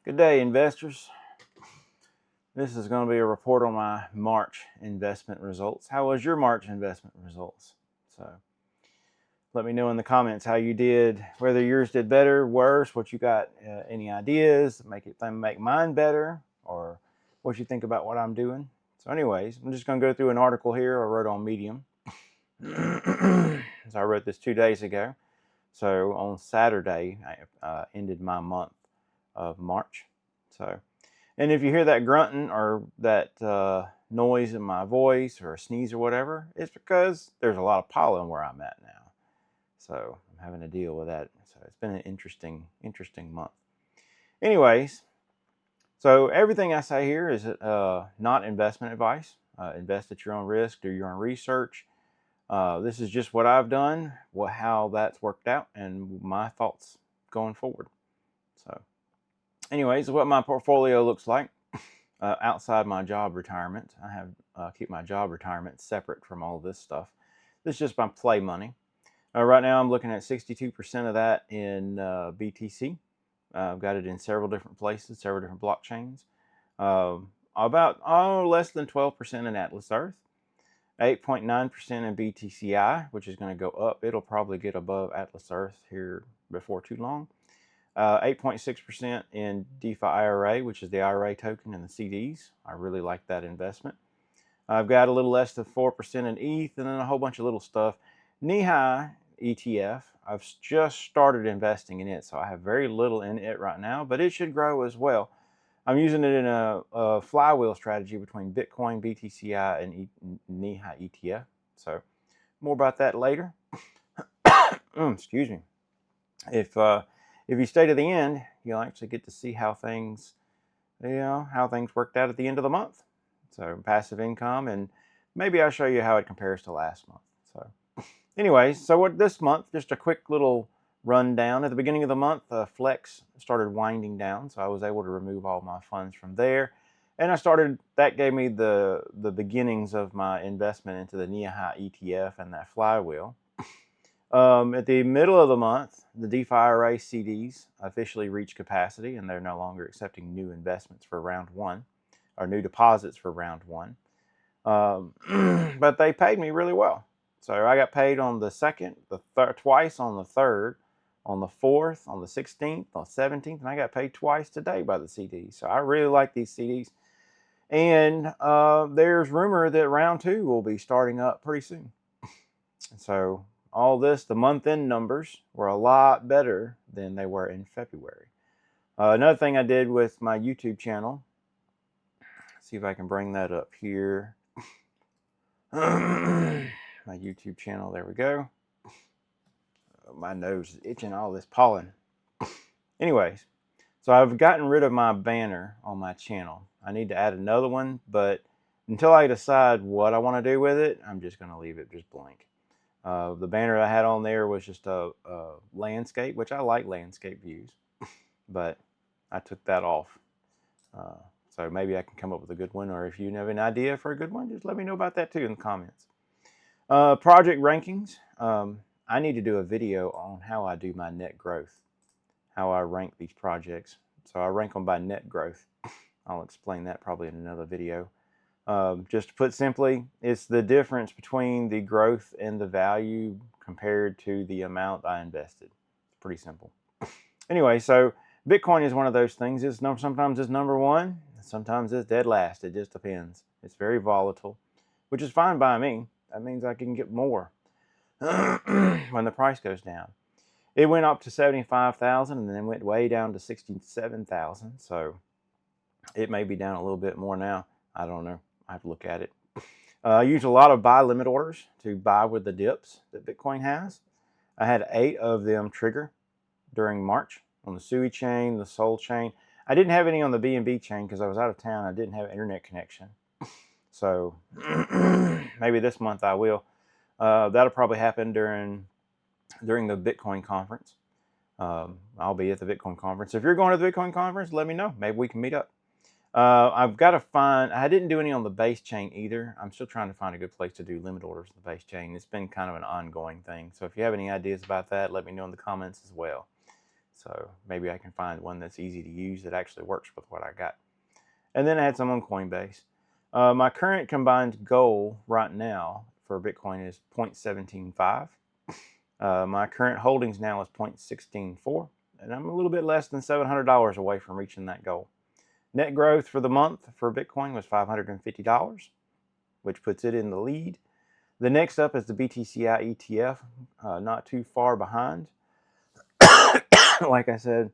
Good day, investors. This is going to be a report on my March investment results. How was your March investment results? So let me know in the comments how you did, whether yours did better, worse, what you got, any ideas, make mine better, or what you think about what I'm doing. So anyways, I'm just going to go through an article here I wrote on Medium. So I wrote this 2 days ago. So on Saturday, I ended my month of March. So, and if you hear that grunting or that noise in my voice or a sneeze or whatever, it's because there's a lot of pollen where I'm at now. So I'm having to deal with that. So it's been an interesting month. Anyways, so everything I say here is not investment advice. Invest at your own risk, do your own research. This is just what I've done, how that's worked out, and my thoughts going forward. So anyways, what my portfolio looks like outside my job retirement. I have keep my job retirement separate from all this stuff. This is just my play money. Right now I'm looking at 62% of that in BTC. I've got it in several different places, several different blockchains. About less than 12% in Atlas Earth. 8.9% in BTCI, which is going to go up. It'll probably get above Atlas Earth here before too long. 8.6% in DeFi IRA, which is the IRA token and the CDs. I really like that investment. I've got a little less than 4% in ETH, and then a whole bunch of little stuff. NIHA ETF, I've just started investing in it, so I have very little in it right now, but it should grow as well. I'm using it in a flywheel strategy between Bitcoin, BTCI, and NIHA ETF. So more about that later. Excuse me. If you stay to the end, you'll actually get to see how things worked out at the end of the month. So passive income, and maybe I'll show you how it compares to last month. So anyways, so what this month, just a quick little rundown. At the beginning of the month, Flex started winding down, so I was able to remove all my funds from there. And that gave me the beginnings of my investment into the NIHA ETF and that flywheel. At the middle of the month, the DeFi IRA CDs officially reached capacity, and they're no longer accepting new investments for round one, or new deposits for round one. But they paid me really well. So I got paid on the 2nd, twice on the 3rd, on the 4th, on the 16th, on the 17th, and I got paid twice today by the CDs. So I really like these CDs. And there's rumor that round 2 will be starting up pretty soon. So all this, the month-end numbers were a lot better than they were in February. Another thing I did with my YouTube channel, let's see if I can bring that up here. My YouTube channel, there we go. My nose is itching, all this pollen. Anyways, so I've gotten rid of my banner on my channel. I need to add another one, but until I decide what I want to do with it, I'm just going to leave it just blank. The banner I had on there was just a landscape, which I like landscape views, but I took that off. So maybe I can come up with a good one, or if you have an idea for a good one, just let me know about that too in the comments. Project rankings. I need to do a video on how I do my net growth, how I rank these projects. So I rank them by net growth. I'll explain that probably in another video. Just to put simply, it's the difference between the growth and the value compared to the amount I invested. It's pretty simple. Anyway, so Bitcoin is one of those things. Sometimes it's number one, sometimes it's dead last. It just depends. It's very volatile, which is fine by me. That means I can get more when the price goes down. It went up to 75,000 and then went way down to 67,000. So it may be down a little bit more now. I don't know. I have to look at it. I use a lot of buy limit orders to buy with the dips that Bitcoin has. I had 8 of them trigger during March on the Sui chain, the Sol chain. I didn't have any on the BNB chain because I was out of town. I didn't have internet connection. So maybe this month I will. That'll probably happen during the Bitcoin conference. I'll be at the Bitcoin conference. If you're going to the Bitcoin conference, let me know. Maybe we can meet up. I've got to find, I didn't do any on the base chain either. I'm still trying to find a good place to do limit orders on the base chain. It's been kind of an ongoing thing. So if you have any ideas about that, let me know in the comments as well. So maybe I can find one that's easy to use that actually works with what I got. And then I had some on Coinbase. My current combined goal right now for Bitcoin is 0.175. My current holdings now is 0.164, and I'm a little bit less than $700 away from reaching that goal. Net growth for the month for Bitcoin was $550, which puts it in the lead. The next up is the BTCI ETF, not too far behind. Like I said,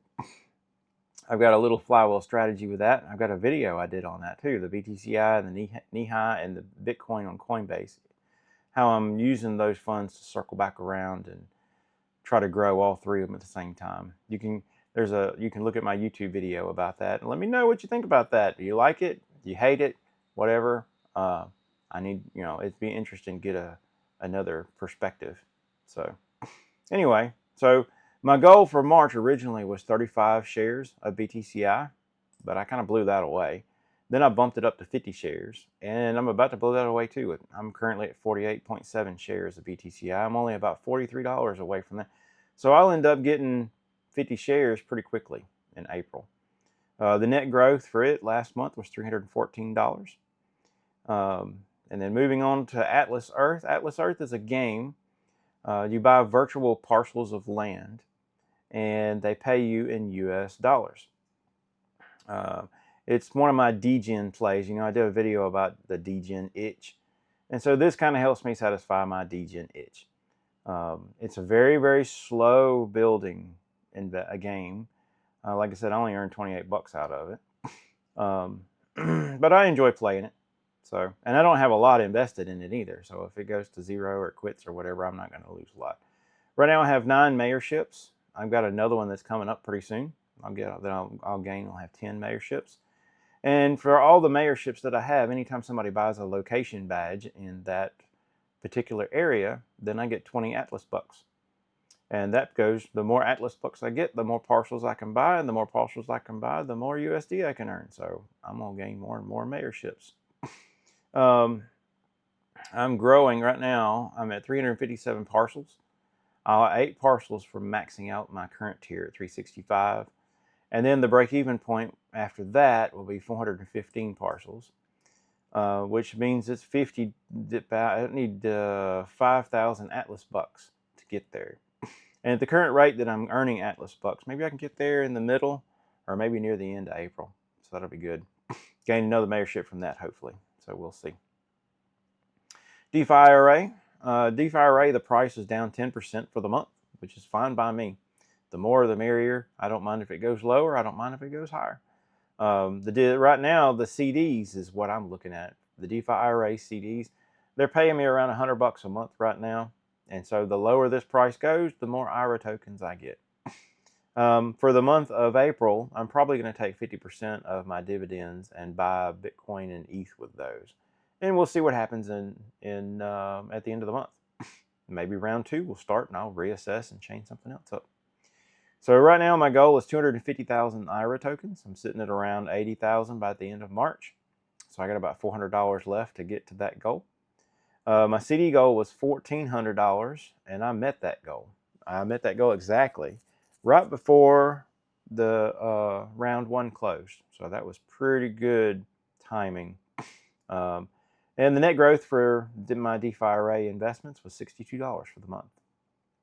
I've got a little Flywheel strategy with that. I've got a video I did on that too, the BTCI and the NIHI and the Bitcoin on Coinbase, how I'm using those funds to circle back around and try to grow all three of them at the same time. You can look at my YouTube video about that and let me know what you think about that. Do you like it? Do you hate it? Whatever. I need, it'd be interesting to get another perspective. So anyway, so my goal for March originally was 35 shares of BTCI, but I kind of blew that away. Then I bumped it up to 50 shares, and I'm about to blow that away too. I'm currently at 48.7 shares of BTCI. I'm only about $43 away from that. So I'll end up getting 50 shares pretty quickly in April. The net growth for it last month was $314. And then moving on to Atlas Earth. Atlas Earth is a game. You buy virtual parcels of land, and they pay you in US dollars. It's one of my degen plays. I did a video about the degen itch. And so this kind of helps me satisfy my degen itch. It's a very, very slow building in a game. Like I said, I only earned 28 bucks out of it. But I enjoy playing it. So, and I don't have a lot invested in it either. So if it goes to zero or quits or whatever, I'm not going to lose a lot. Right now I have 9 mayorships. I've got another one that's coming up pretty soon. I'll have 10 mayorships. And for all the mayorships that I have, anytime somebody buys a location badge in that particular area, then I get 20 Atlas bucks. And that goes, the more Atlas bucks I get, the more parcels I can buy, and the more parcels I can buy, the more USD I can earn. So I'm going to gain more and more mayorships. I'm growing right now. I'm at 357 parcels. 8 parcels for maxing out my current tier at 365. And then the break-even point after that will be 415 parcels, which means it's 50. I need 5,000 Atlas bucks to get there. And at the current rate that I'm earning Atlas bucks, maybe I can get there in the middle or maybe near the end of April. So that'll be good. Gain another mayorship from that, hopefully. So we'll see. DeFi IRA. DeFi IRA, the price is down 10% for the month, which is fine by me. The more the merrier. I don't mind if it goes lower. I don't mind if it goes higher. Right now, the CDs is what I'm looking at. The DeFi IRA CDs, they're paying me around $100 a month right now. And so the lower this price goes, the more IRA tokens I get. For the month of April, I'm probably going to take 50% of my dividends and buy Bitcoin and ETH with those. And we'll see what happens at the end of the month. Maybe round 2 will start and I'll reassess and change something else up. So right now my goal is 250,000 IRA tokens. I'm sitting at around 80,000 by the end of March. So I got about $400 left to get to that goal. My CD goal was $1,400 and I met that goal. I met that goal exactly right before the round 1 closed. So that was pretty good timing. And the net growth for my DeFi IRA investments was $62 for the month.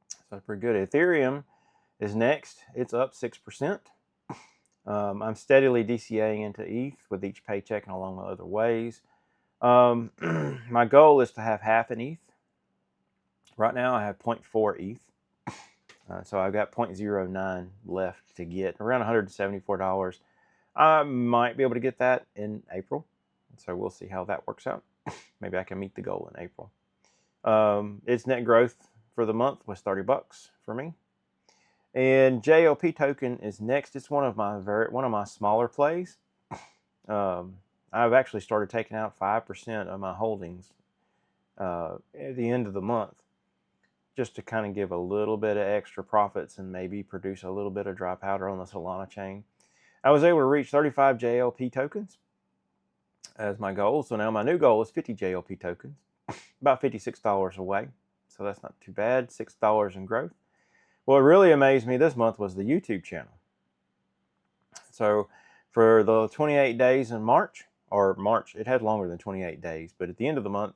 So that's pretty good. Ethereum is next. It's up 6%. I'm steadily DCAing into ETH with each paycheck and along with other ways. My goal is to have half an ETH. Right now I have 0.4 ETH. So I've got 0.09 left to get, around $174. I might be able to get that in April. So we'll see how that works out. Maybe I can meet the goal in April. Its net growth for the month was $30 for me. And JLP token is next. It's one of my smaller plays. I've actually started taking out 5% of my holdings at the end of the month, just to kind of give a little bit of extra profits and maybe produce a little bit of dry powder on the Solana chain. I was able to reach 35 JLP tokens as my goal. So now my new goal is 50 JLP tokens, about $56 away. So that's not too bad, $6 in growth. What really amazed me this month was the YouTube channel. So for the 28 days in March, it had longer than 28 days, but at the end of the month,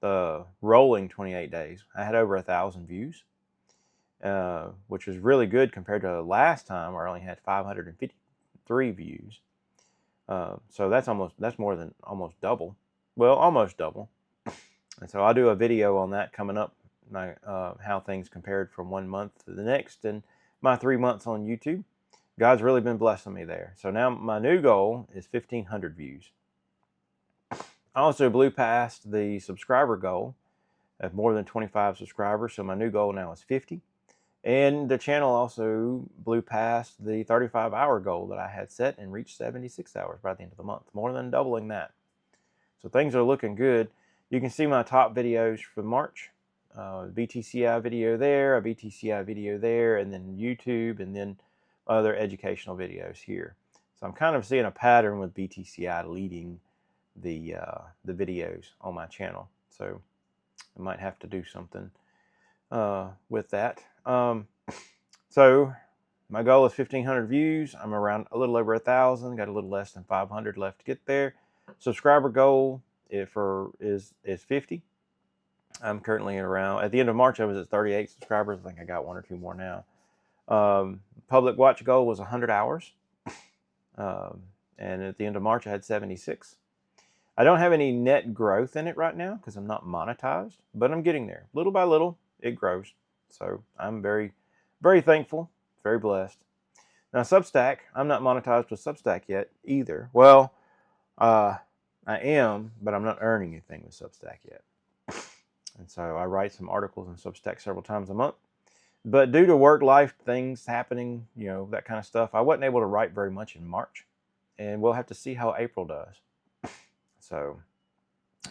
the rolling 28 days, I had over 1,000 views, which was really good compared to last time where I only had 553 views. So that's more than almost double. Well, almost double. And so I'll do a video on that coming up, how things compared from one month to the next, and my 3 months on YouTube. God's really been blessing me there. So now my new goal is 1,500 views. I also blew past the subscriber goal of more than 25 subscribers. So my new goal now is 50. And the channel also blew past the 35-hour goal that I had set and reached 76 hours by the end of the month, more than doubling that. So things are looking good. You can see my top videos for March. BTCI video there, a BTCI video there, and then YouTube, and then other educational videos here. So I'm kind of seeing a pattern with BTCI leading the videos on my channel. So I might have to do something with that. So my goal is 1,500 views. I'm around a little over 1,000. Got a little less than 500 left to get there. Subscriber goal is 50. I'm currently around, at the end of March I was at 38 subscribers. I think I got 1 or 2 more now. Public watch goal was 100 hours. And at the end of March I had 76. I don't have any net growth in it right now because I'm not monetized, but I'm getting there. Little by little, it grows. So I'm very, very thankful, very blessed. Now Substack, I'm not monetized with Substack yet either. Well, I am, but I'm not earning anything with Substack yet. And so I write some articles in Substack several times a month. But due to work-life things happening, that kind of stuff, I wasn't able to write very much in March. And we'll have to see how April does. So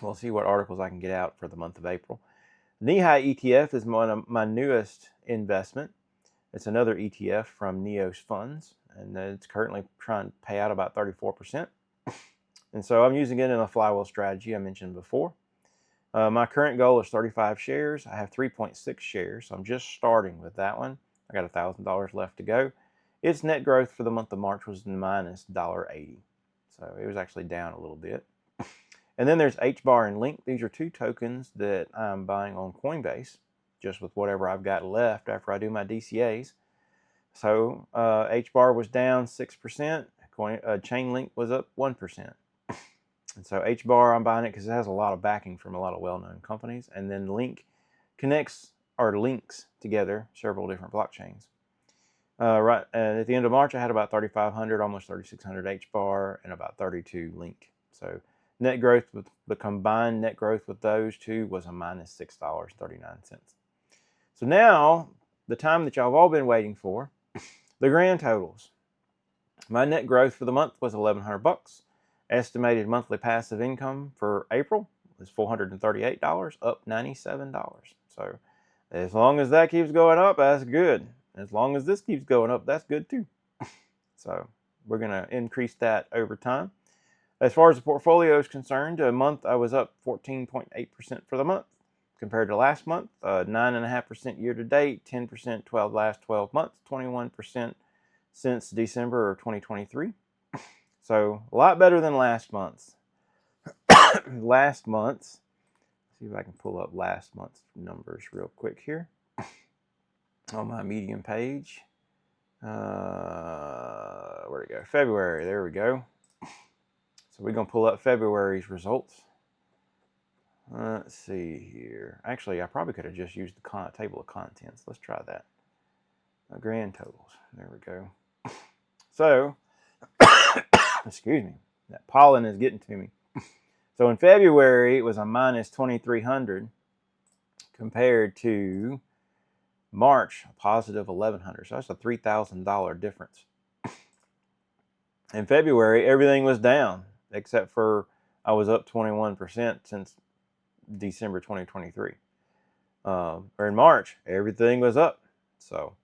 we'll see what articles I can get out for the month of April. NEHI ETF is one of my newest investment. It's another ETF from Neos Funds, and it's currently trying to pay out about 34%. And so I'm using it in a Flywheel strategy I mentioned before. My current goal is 35 shares. I have 3.6 shares, so I'm just starting with that one. I got $1,000 left to go. Its net growth for the month of March was minus $1.80. So it was actually down a little bit. And then there's HBAR and Link. These are 2 tokens that I'm buying on Coinbase, just with whatever I've got left after I do my DCAs. So HBAR was down 6%. Chainlink was up 1%. And so HBAR, I'm buying it because it has a lot of backing from a lot of well-known companies. And then Link links together several different blockchains. Right at the end of March, I had about 3,500, almost 3,600 HBAR, and about 32 Link. So net growth with the combined net growth with those two was a minus $6.39. So now, the time that y'all have all been waiting for, the grand totals. My net growth for the month was $1,100. Estimated monthly passive income for April is $438, up $97. So as long as that keeps going up, that's good. As long as this keeps going up, that's good too. So we're going to increase that over time. As far as the portfolio is concerned, a month I was up 14.8% for the month compared to last month, 9.5% year to date, 10% last 12 months, 21% since December of 2023. So a lot better than last month's. Last month's, see if I can pull up last month's numbers real quick here on my Medium page. Where'd it go? February, there we go. So we're going to pull up February's results. Let's see here. Actually, I probably could have just used the table of contents. Let's try that. Grand totals. There we go. So, excuse me. That pollen is getting to me. So in February, it was a minus 2,300 compared to March, a positive 1,100. So that's a $3,000 difference. In February, everything was down, except for I was up 21% since December 2023. Or in March, everything was up. So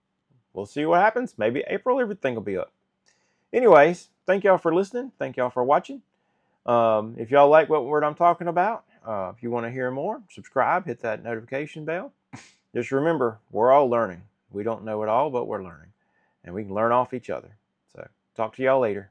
we'll see what happens. Maybe April, everything will be up. Anyways, thank y'all for listening. Thank y'all for watching. If y'all like what word I'm talking about, if you want to hear more, subscribe, hit that notification bell. Just remember, we're all learning. We don't know it all, but we're learning. And we can learn off each other. So talk to y'all later.